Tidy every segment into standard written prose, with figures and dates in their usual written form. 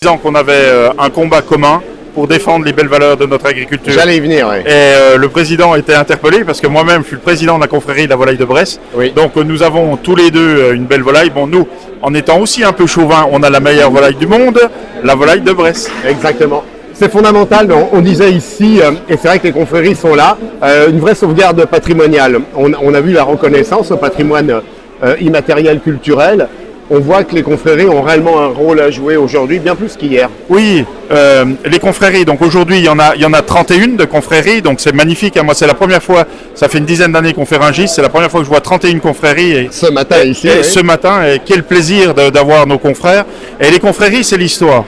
Disant qu'on avait un combat commun pour défendre les belles valeurs de notre agriculture. J'allais y venir, oui. Et le président était interpellé parce que moi-même je suis le président de la confrérie de la volaille de Bresse. Oui. Donc nous avons tous les deux une belle volaille. Bon, nous, en étant aussi un peu chauvin, on a la meilleure volaille du monde, la volaille de Bresse. Exactement. C'est fondamental, on disait ici, et c'est vrai que les confréries sont là, une vraie sauvegarde patrimoniale. On a vu la reconnaissance au patrimoine immatériel culturel. On voit que les confréries ont réellement un rôle à jouer aujourd'hui, bien plus qu'hier. Oui, les confréries, donc aujourd'hui il y en a 31 de confréries, donc c'est magnifique. Moi c'est la première fois, ça fait une dizaine d'années qu'on fait Rungis, c'est la première fois que je vois 31 confréries. Et ce matin ici. Et ce matin, et quel plaisir d'avoir nos confrères. Et les confréries, c'est l'histoire.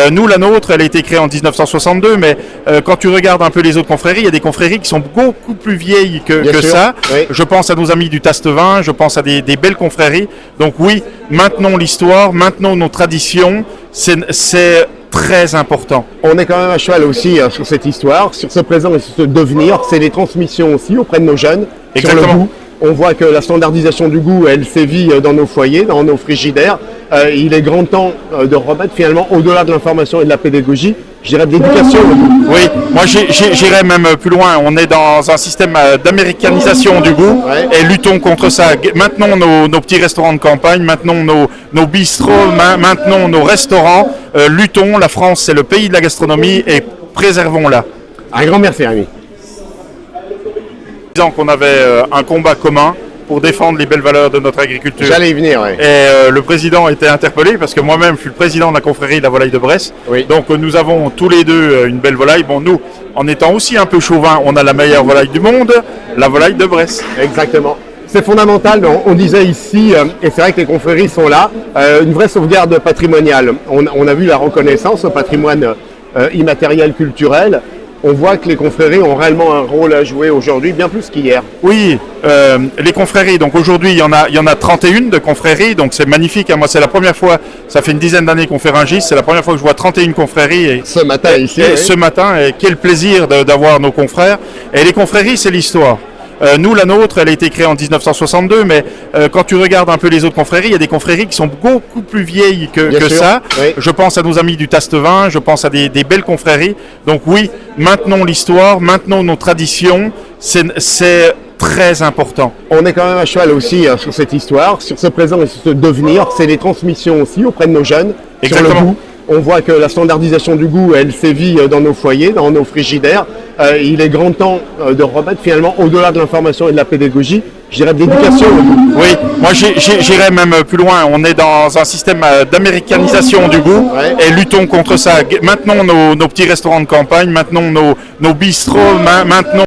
Nous, la nôtre, elle a été créée en 1962, mais quand tu regardes un peu les autres confréries, il y a des confréries qui sont beaucoup plus vieilles que ça. Oui. Je pense à nos amis du Tastevin, je pense à des belles confréries. Donc oui, maintenons l'histoire, maintenons nos traditions, c'est très important. On est quand même à cheval aussi sur cette histoire, sur ce présent et sur ce devenir. C'est les transmissions aussi auprès de nos jeunes. Exactement. Sur le goût. On voit que la standardisation du goût, elle sévit dans nos foyers, dans nos frigidaires. Il est grand temps de remettre finalement, au-delà de l'information et de la pédagogie, je dirais de l'éducation. Oui, moi j'irais même plus loin. On est dans un système d'américanisation du goût et luttons contre ça. Maintenons nos petits restaurants de campagne, maintenons nos bistrots, maintenons nos restaurants. Luttons, la France c'est le pays de la gastronomie et préservons-la. Un grand merci, Rémi. Disant qu'on avait un combat commun pour défendre les belles valeurs de notre agriculture. J'allais y venir, oui. Et le président était interpellé parce que moi-même je suis le président de la confrérie de la volaille de Bresse. Oui. Donc nous avons tous les deux une belle volaille. Bon, nous, en étant aussi un peu chauvin, on a la meilleure volaille du monde, la volaille de Bresse. Exactement. C'est fondamental, on disait ici, et c'est vrai que les confréries sont là, une vraie sauvegarde patrimoniale. On a vu la reconnaissance au patrimoine immatériel culturel. On voit que les confréries ont réellement un rôle à jouer aujourd'hui, bien plus qu'hier. Oui, les confréries, donc aujourd'hui il y en a 31 de confréries, donc c'est magnifique. Moi c'est la première fois, ça fait une dizaine d'années qu'on fait Rungis, c'est la première fois que je vois 31 confréries. Et ce matin ici. Et ce matin, et quel plaisir d'avoir nos confrères. Et les confréries, c'est l'histoire. Nous, la nôtre, elle a été créée en 1962, mais quand tu regardes un peu les autres confréries, il y a des confréries qui sont beaucoup plus vieilles que ça. Oui. Je pense à nos amis du Tastevin, je pense à des belles confréries. Donc oui, maintenons l'histoire, maintenons nos traditions, c'est très important. On est quand même à cheval aussi sur cette histoire, sur ce présent et sur ce devenir. C'est les transmissions aussi auprès de nos jeunes. Exactement. Sur le goût. On voit que la standardisation du goût, elle sévit dans nos foyers, dans nos frigidaires. Il est grand temps de remettre finalement, au-delà de l'information et de la pédagogie, je dirais de l'éducation. Oui, moi j'irais même plus loin. On est dans un système d'américanisation du goût et luttons contre ça. Maintenons nos petits restaurants de campagne, maintenons nos bistrots, maintenons